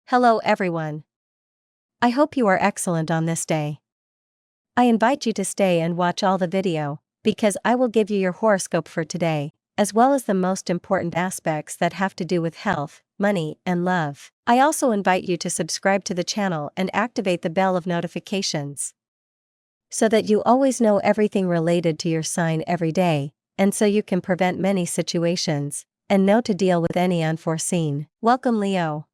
Hello everyone. I hope you are excellent on this day. I invite you to stay and watch all the video, because I will give you your horoscope for today, as well as the most important aspects that have to do with health, money, and love. I also invite you to subscribe to the channel and activate the bell of notifications, so that you always know everything related to your sign every day, and so you can prevent many situations, and know to deal with any unforeseen. Welcome Leo.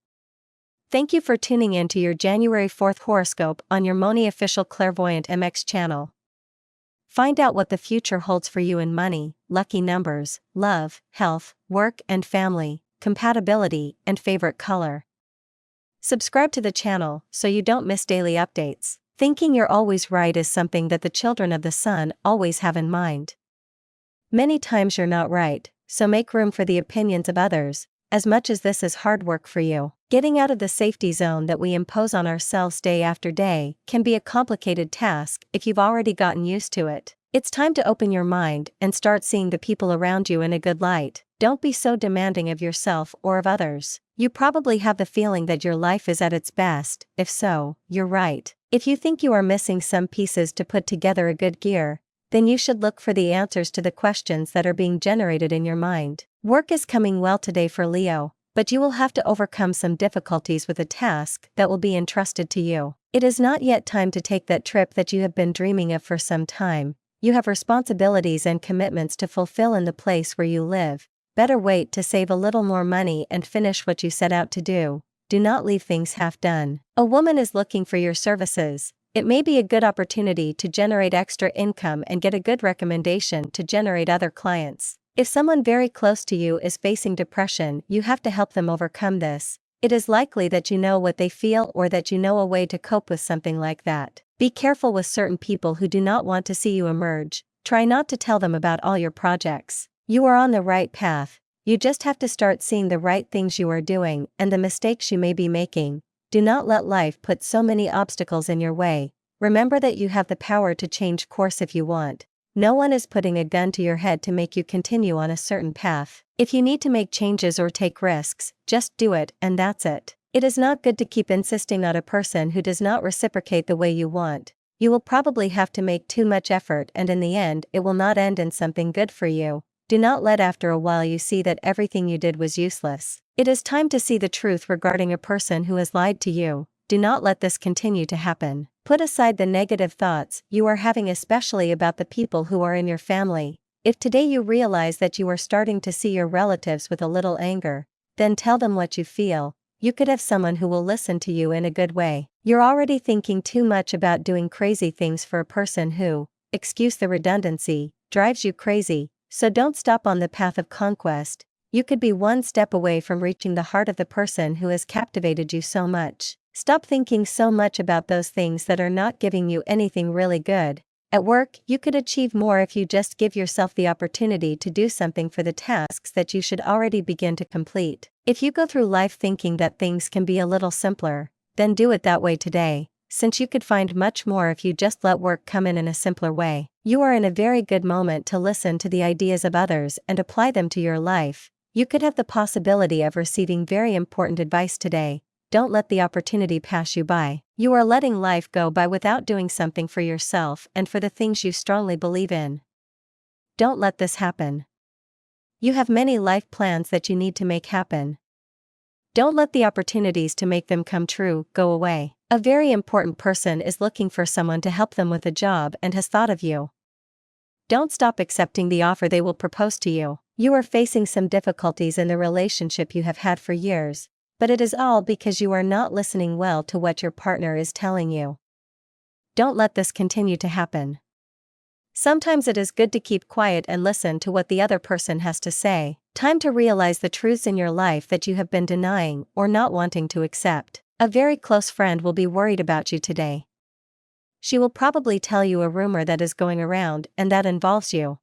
Thank you for tuning in to your January 4th horoscope on your Moni official Clairvoyant MX channel. Find out what the future holds for you in money, lucky numbers, love, health, work and family, compatibility, and favorite color. Subscribe to the channel so you don't miss daily updates. Thinking you're always right is something that the children of the sun always have in mind. Many times you're not right, so make room for the opinions of others, as much as this is hard work for you. Getting out of the safety zone that we impose on ourselves day after day can be a complicated task if you've already gotten used to it. It's time to open your mind and start seeing the people around you in a good light. Don't be so demanding of yourself or of others. You probably have the feeling that your life is at its best. If so, you're right. If you think you are missing some pieces to put together a good gear, then you should look for the answers to the questions that are being generated in your mind. Work is coming well today for Leo, but you will have to overcome some difficulties with a task that will be entrusted to you. It is not yet time to take that trip that you have been dreaming of for some time. You have responsibilities and commitments to fulfill in the place where you live. Better wait to save a little more money and finish what you set out to do. Do not leave things half done. A woman is looking for your services. It may be a good opportunity to generate extra income and get a good recommendation to generate other clients. If someone very close to you is facing depression, you have to help them overcome this. It is likely that you know what they feel or that you know a way to cope with something like that. Be careful with certain people who do not want to see you emerge. Try not to tell them about all your projects. You are on the right path. You just have to start seeing the right things you are doing and the mistakes you may be making. Do not let life put so many obstacles in your way. Remember that you have the power to change course if you want. No one is putting a gun to your head to make you continue on a certain path. If you need to make changes or take risks, just do it and that's it. It is not good to keep insisting on a person who does not reciprocate the way you want. You will probably have to make too much effort and in the end it will not end in something good for you. Do not let after a while you see that everything you did was useless. It is time to see the truth regarding a person who has lied to you. Do not let this continue to happen. Put aside the negative thoughts you are having, especially about the people who are in your family. If today you realize that you are starting to see your relatives with a little anger, then tell them what you feel. You could have someone who will listen to you in a good way. You're already thinking too much about doing crazy things for a person who, excuse the redundancy, drives you crazy, so don't stop on the path of conquest. You could be one step away from reaching the heart of the person who has captivated you so much. Stop thinking so much about those things that are not giving you anything really good. At work, you could achieve more if you just give yourself the opportunity to do something for the tasks that you should already begin to complete. If you go through life thinking that things can be a little simpler, then do it that way today, since you could find much more if you just let work come in a simpler way. You are in a very good moment to listen to the ideas of others and apply them to your life. You could have the possibility of receiving very important advice today. Don't let the opportunity pass you by. You are letting life go by without doing something for yourself and for the things you strongly believe in. Don't let this happen. You have many life plans that you need to make happen. Don't let the opportunities to make them come true go away. A very important person is looking for someone to help them with a job and has thought of you. Don't stop accepting the offer they will propose to you. You are facing some difficulties in the relationship you have had for years, but it is all because you are not listening well to what your partner is telling you. Don't let this continue to happen. Sometimes it is good to keep quiet and listen to what the other person has to say. Time to realize the truths in your life that you have been denying or not wanting to accept. A very close friend will be worried about you today. She will probably tell you a rumor that is going around and that involves you.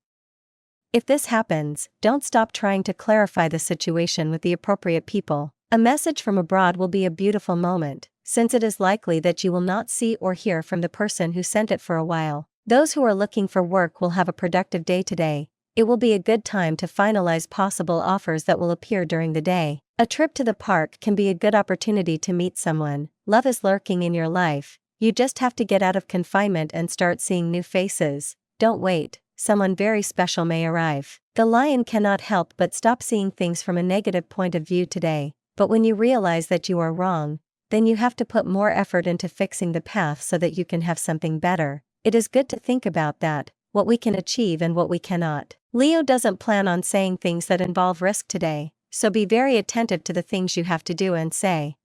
If this happens, don't stop trying to clarify the situation with the appropriate people. A message from abroad will be a beautiful moment, since it is likely that you will not see or hear from the person who sent it for a while. Those who are looking for work will have a productive day today. it will be a good time to finalize possible offers that will appear during the day. A trip to the park can be a good opportunity to meet someone. Love is lurking in your life. You just have to get out of confinement and start seeing new faces. Don't wait, someone very special may arrive. The lion cannot help but stop seeing things from a negative point of view today, but when you realize that you are wrong, then you have to put more effort into fixing the path so that you can have something better. It is good to think about that, what we can achieve and what we cannot. Leo doesn't plan on saying things that involve risk today, so be very attentive to the things you have to do and say.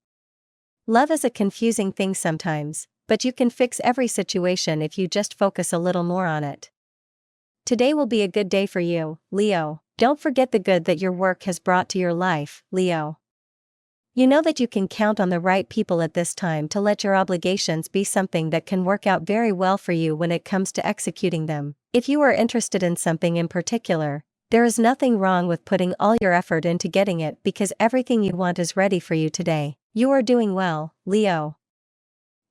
Love is a confusing thing sometimes, but you can fix every situation if you just focus a little more on it. Today will be a good day for you, Leo. Don't forget the good that your work has brought to your life, Leo. You know that you can count on the right people at this time to let your obligations be something that can work out very well for you when it comes to executing them. If you are interested in something in particular, there is nothing wrong with putting all your effort into getting it because everything you want is ready for you today. You are doing well, Leo.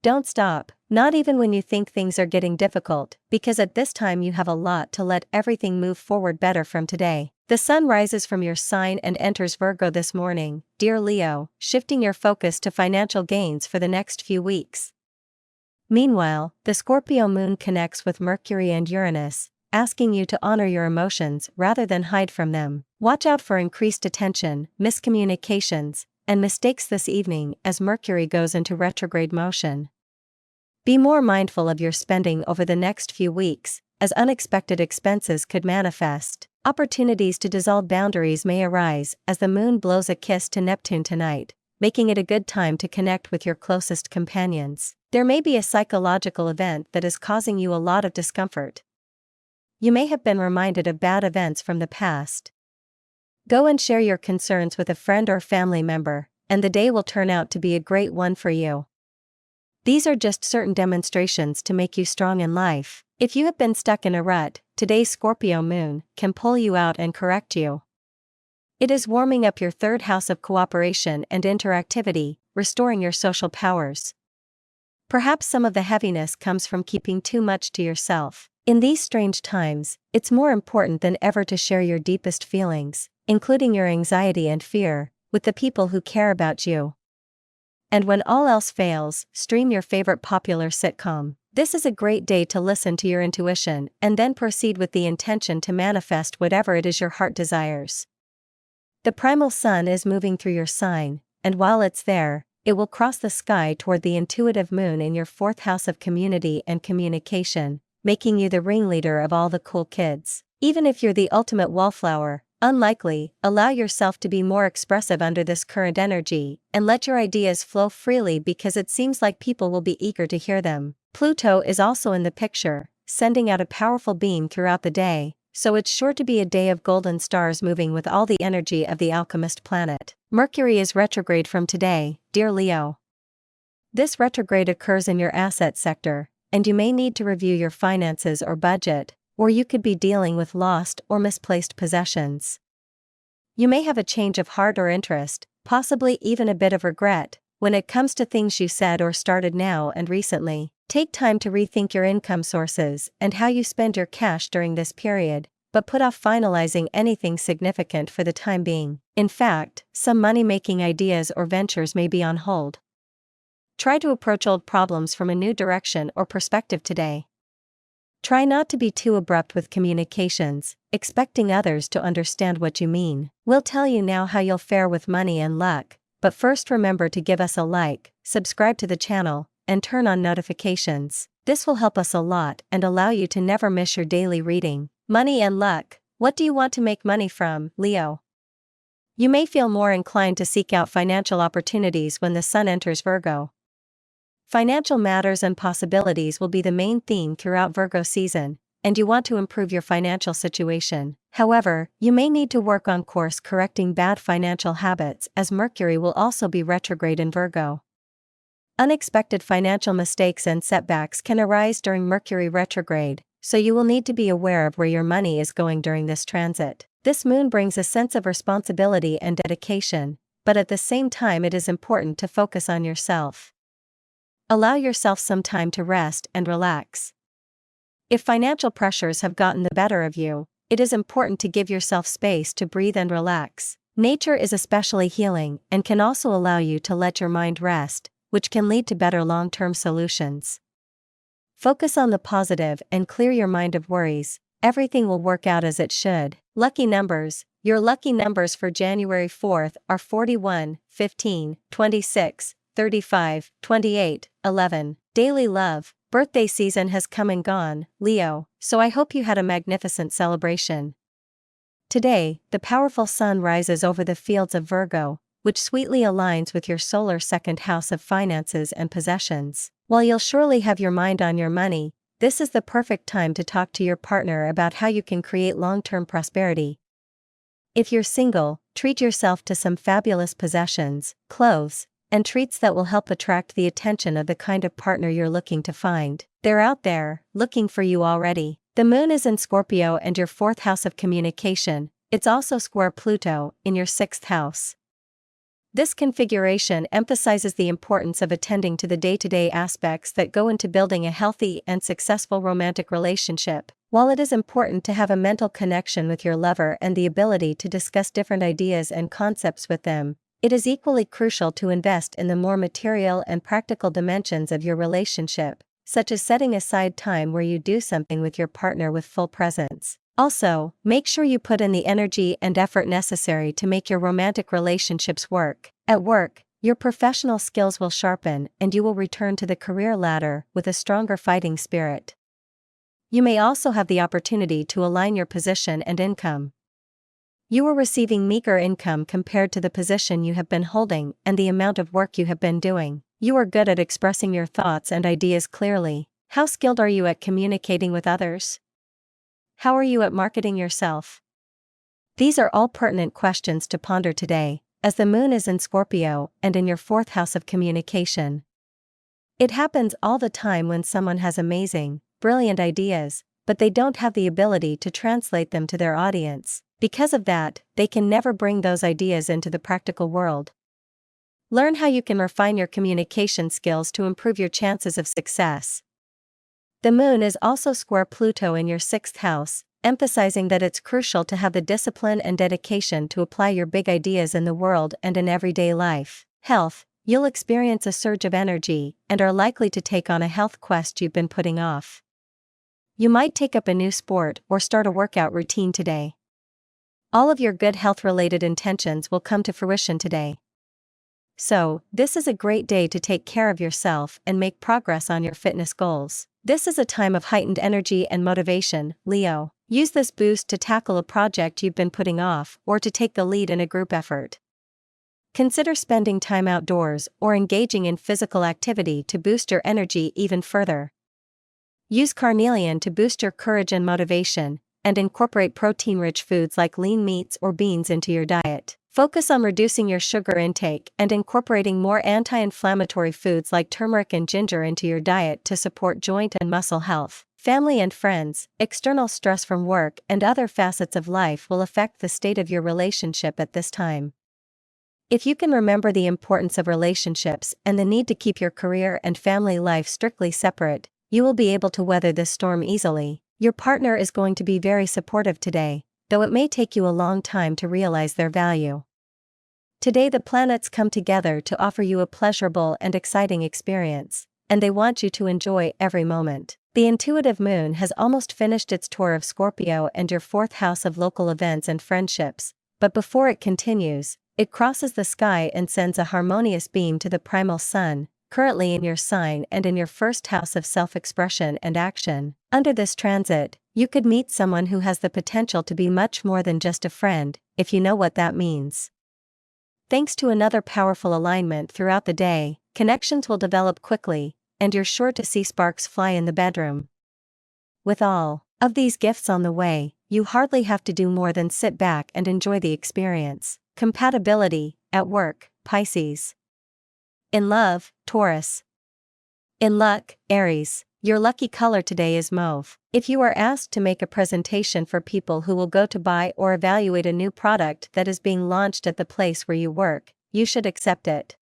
Don't stop, not even when you think things are getting difficult, because at this time you have a lot to let everything move forward better from today. The sun rises from your sign and enters Virgo this morning, dear Leo, shifting your focus to financial gains for the next few weeks. Meanwhile, the Scorpio moon connects with Mercury and Uranus, asking you to honor your emotions rather than hide from them. Watch out for increased attention, miscommunications, and mistakes this evening as Mercury goes into retrograde motion. Be more mindful of your spending over the next few weeks, as unexpected expenses could manifest. Opportunities to dissolve boundaries may arise as the moon blows a kiss to Neptune tonight, making it a good time to connect with your closest companions. There may be a psychological event that is causing you a lot of discomfort. You may have been reminded of bad events from the past. Go and share your concerns with a friend or family member, and the day will turn out to be a great one for you. These are just certain demonstrations to make you strong in life. If you have been stuck in a rut, today's Scorpio moon can pull you out and correct you. It is warming up your third house of cooperation and interactivity, restoring your social powers. Perhaps some of the heaviness comes from keeping too much to yourself. In these strange times, it's more important than ever to share your deepest feelings, including your anxiety and fear, with the people who care about you. And when all else fails, stream your favorite popular sitcom. This is a great day to listen to your intuition and then proceed with the intention to manifest whatever it is your heart desires. The primal sun is moving through your sign, and while it's there, it will cross the sky toward the intuitive moon in your fourth house of community and communication, making you the ringleader of all the cool kids. Even if you're the ultimate wallflower, unlikely, allow yourself to be more expressive under this current energy, and let your ideas flow freely because it seems like people will be eager to hear them. Pluto is also in the picture, sending out a powerful beam throughout the day, so it's sure to be a day of golden stars moving with all the energy of the alchemist planet. Mercury is retrograde from today, dear Leo. This retrograde occurs in your asset sector, and you may need to review your finances or budget, or you could be dealing with lost or misplaced possessions. You may have a change of heart or interest, possibly even a bit of regret, when it comes to things you said or started now and recently. Take time to rethink your income sources and how you spend your cash during this period, but put off finalizing anything significant for the time being. In fact, some money-making ideas or ventures may be on hold. Try to approach old problems from a new direction or perspective today. Try not to be too abrupt with communications, expecting others to understand what you mean. We'll tell you now how you'll fare with money and luck, but first remember to give us a like, subscribe to the channel, and turn on notifications. This will help us a lot and allow you to never miss your daily reading. Money and luck. What do you want to make money from, Leo? You may feel more inclined to seek out financial opportunities when the sun enters Virgo. Financial matters and possibilities will be the main theme throughout Virgo season, and you want to improve your financial situation. However, you may need to work on course correcting bad financial habits as Mercury will also be retrograde in Virgo. Unexpected financial mistakes and setbacks can arise during Mercury retrograde, so you will need to be aware of where your money is going during this transit. This moon brings a sense of responsibility and dedication, but at the same time it is important to focus on yourself. Allow yourself some time to rest and relax. If financial pressures have gotten the better of you, it is important to give yourself space to breathe and relax. Nature is especially healing and can also allow you to let your mind rest, which can lead to better long-term solutions. Focus on the positive and clear your mind of worries. Everything will work out as it should. Lucky numbers. Your lucky numbers for January 4th are 41, 15, 26, 35, 28, 11. Daily love. Birthday season has come and gone, Leo, so I hope you had a magnificent celebration. Today, the powerful sun rises over the fields of Virgo, which sweetly aligns with your solar second house of finances and possessions. While you'll surely have your mind on your money, this is the perfect time to talk to your partner about how you can create long-term prosperity. If you're single, treat yourself to some fabulous possessions, clothes, and treats that will help attract the attention of the kind of partner you're looking to find. They're out there, looking for you already. The moon is in Scorpio and your fourth house of communication. It's also square Pluto, in your sixth house. This configuration emphasizes the importance of attending to the day-to-day aspects that go into building a healthy and successful romantic relationship. While it is important to have a mental connection with your lover and the ability to discuss different ideas and concepts with them, it is equally crucial to invest in the more material and practical dimensions of your relationship, such as setting aside time where you do something with your partner with full presence. Also, make sure you put in the energy and effort necessary to make your romantic relationships work. At work, your professional skills will sharpen and you will return to the career ladder with a stronger fighting spirit. You may also have the opportunity to align your position and income. You are receiving meager income compared to the position you have been holding and the amount of work you have been doing. You are good at expressing your thoughts and ideas clearly. How skilled are you at communicating with others? How are you at marketing yourself? These are all pertinent questions to ponder today, as the moon is in Scorpio and in your fourth house of communication. It happens all the time when someone has amazing, brilliant ideas, but they don't have the ability to translate them to their audience. Because of that, they can never bring those ideas into the practical world. Learn how you can refine your communication skills to improve your chances of success. The moon is also square Pluto in your sixth house, emphasizing that it's crucial to have the discipline and dedication to apply your big ideas in the world and in everyday life. Health. You'll experience a surge of energy and are likely to take on a health quest you've been putting off. You might take up a new sport or start a workout routine today. All of your good health-related intentions will come to fruition today. So, this is a great day to take care of yourself and make progress on your fitness goals. This is a time of heightened energy and motivation, Leo. Use this boost to tackle a project you've been putting off or to take the lead in a group effort. Consider spending time outdoors or engaging in physical activity to boost your energy even further. Use carnelian to boost your courage and motivation, and incorporate protein-rich foods like lean meats or beans into your diet. Focus on reducing your sugar intake and incorporating more anti-inflammatory foods like turmeric and ginger into your diet to support joint and muscle health. Family and friends, external stress from work and other facets of life will affect the state of your relationship at this time. If you can remember the importance of relationships and the need to keep your career and family life strictly separate, you will be able to weather this storm easily. Your partner is going to be very supportive today, though it may take you a long time to realize their value. Today the planets come together to offer you a pleasurable and exciting experience, and they want you to enjoy every moment. The intuitive moon has almost finished its tour of Scorpio and your fourth house of local events and friendships, but before it continues, it crosses the sky and sends a harmonious beam to the primal sun, currently in your sign and in your first house of self-expression and action. Under this transit, you could meet someone who has the potential to be much more than just a friend, if you know what that means. Thanks to another powerful alignment throughout the day, connections will develop quickly, and you're sure to see sparks fly in the bedroom. With all of these gifts on the way, you hardly have to do more than sit back and enjoy the experience. Compatibility. At work, Pisces. In love, Taurus. In luck, Aries. Your lucky color today is mauve. If you are asked to make a presentation for people who will go to buy or evaluate a new product that is being launched at the place where you work, you should accept it.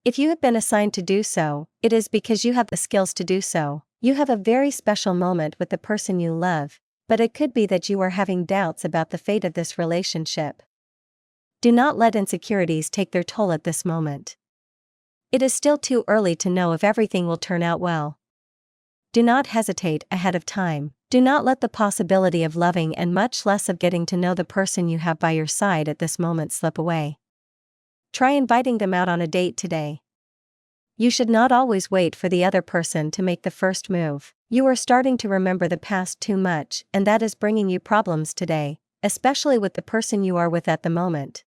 If you have been assigned to do so, it is because you have the skills to do so. You have a very special moment with the person you love, but it could be that you are having doubts about the fate of this relationship. Do not let insecurities take their toll at this moment. It is still too early to know if everything will turn out well. Do not hesitate ahead of time. Do not let the possibility of loving and much less of getting to know the person you have by your side at this moment slip away. Try inviting them out on a date today. You should not always wait for the other person to make the first move. You are starting to remember the past too much, and that is bringing you problems today, especially with the person you are with at the moment.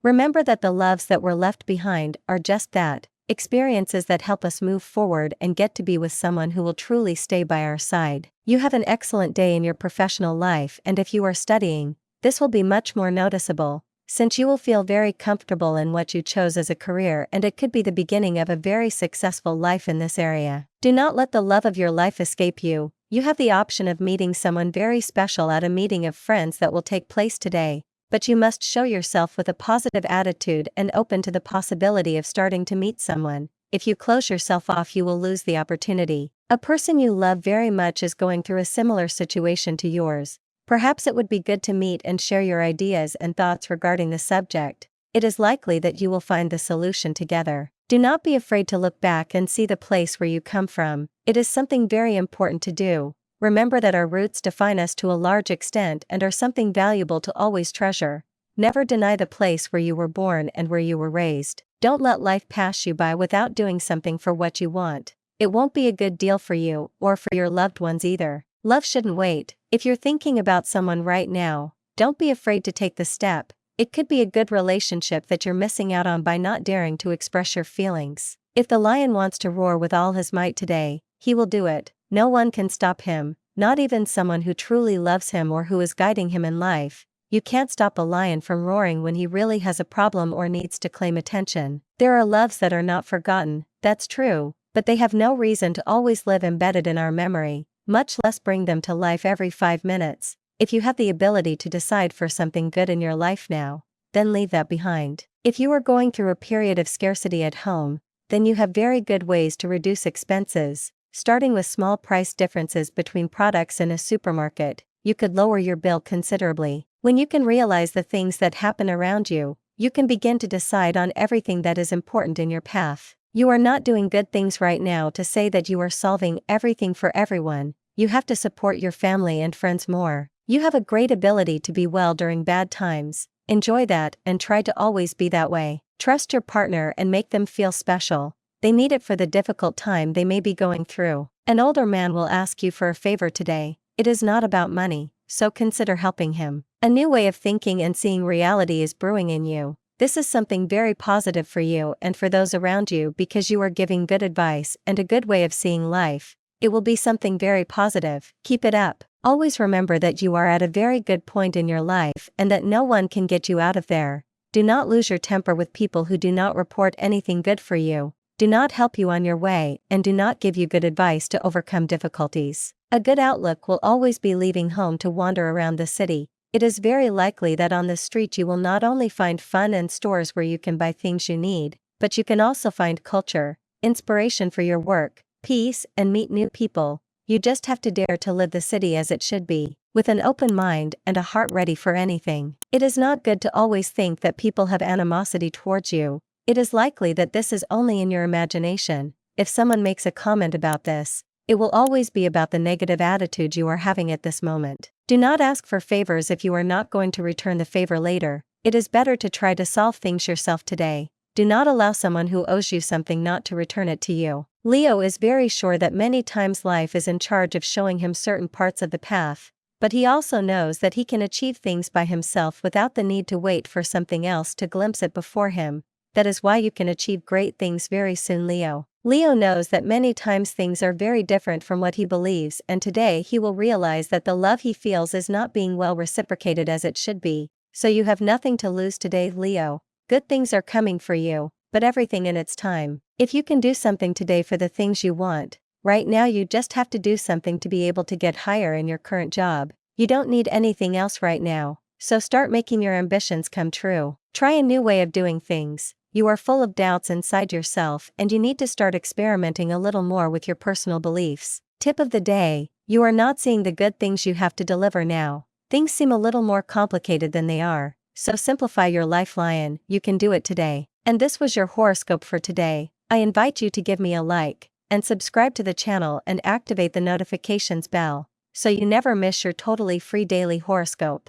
Remember that the loves that were left behind are just that, experiences that help us move forward and get to be with someone who will truly stay by our side. You have an excellent day in your professional life, and if you are studying, this will be much more noticeable, since you will feel very comfortable in what you chose as a career, and it could be the beginning of a very successful life in this area. Do not let the love of your life escape you. You have the option of meeting someone very special at a meeting of friends that will take place today, but you must show yourself with a positive attitude and open to the possibility of starting to meet someone. If you close yourself off, you will lose the opportunity. A person you love very much is going through a similar situation to yours. Perhaps it would be good to meet and share your ideas and thoughts regarding the subject. It is likely that you will find the solution together. Do not be afraid to look back and see the place where you come from. It is something very important to do. Remember that our roots define us to a large extent and are something valuable to always treasure. Never deny the place where you were born and where you were raised. Don't let life pass you by without doing something for what you want. It won't be a good deal for you or for your loved ones either. Love shouldn't wait. If you're thinking about someone right now, don't be afraid to take the step. It could be a good relationship that you're missing out on by not daring to express your feelings. If the lion wants to roar with all his might today, he will do it. No one can stop him, not even someone who truly loves him or who is guiding him in life. You can't stop a lion from roaring when he really has a problem or needs to claim attention. There are loves that are not forgotten, that's true, but they have no reason to always live embedded in our memory, much less bring them to life every 5 minutes. If you have the ability to decide for something good in your life now, then leave that behind. If you are going through a period of scarcity at home, then you have very good ways to reduce expenses. Starting with small price differences between products in a supermarket, you could lower your bill considerably. When you can realize the things that happen around you, you can begin to decide on everything that is important in your path. You are not doing good things right now to say that you are solving everything for everyone. You have to support your family and friends more. You have a great ability to be well during bad times. Enjoy that and try to always be that way. Trust your partner and make them feel special. They need it for the difficult time they may be going through. An older man will ask you for a favor today. It is not about money, so consider helping him. A new way of thinking and seeing reality is brewing in you. This is something very positive for you and for those around you because you are giving good advice and a good way of seeing life. It will be something very positive. Keep it up. Always remember that you are at a very good point in your life and that no one can get you out of there. Do not lose your temper with people who do not report anything good for you, do not help you on your way, and do not give you good advice to overcome difficulties. A good outlook will always be leaving home to wander around the city. It is very likely that on the street you will not only find fun and stores where you can buy things you need, but you can also find culture, inspiration for your work, peace, and meet new people. You just have to dare to live the city as it should be, with an open mind and a heart ready for anything. It is not good to always think that people have animosity towards you. It is likely that this is only in your imagination. If someone makes a comment about this, it will always be about the negative attitude you are having at this moment. Do not ask for favors if you are not going to return the favor later. It is better to try to solve things yourself today. Do not allow someone who owes you something not to return it to you. Leo is very sure that many times life is in charge of showing him certain parts of the path, but he also knows that he can achieve things by himself without the need to wait for something else to glimpse it before him. That is why you can achieve great things very soon, Leo. Leo knows that many times things are very different from what he believes, and today he will realize that the love he feels is not being well reciprocated as it should be. So you have nothing to lose today, Leo. Good things are coming for you, but everything in its time. If you can do something today for the things you want, right now you just have to do something to be able to get higher in your current job. You don't need anything else right now, so start making your ambitions come true. Try a new way of doing things. You are full of doubts inside yourself and you need to start experimenting a little more with your personal beliefs. Tip of the day: You are not seeing the good things you have to deliver now. Things seem a little more complicated than they are, so simplify your life, Lion. You can do it today. And this was your horoscope for today. I invite you to give me a like and subscribe to the channel and activate the notifications bell so you never miss your totally free daily horoscope.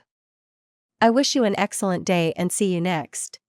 I wish you an excellent day and see you next.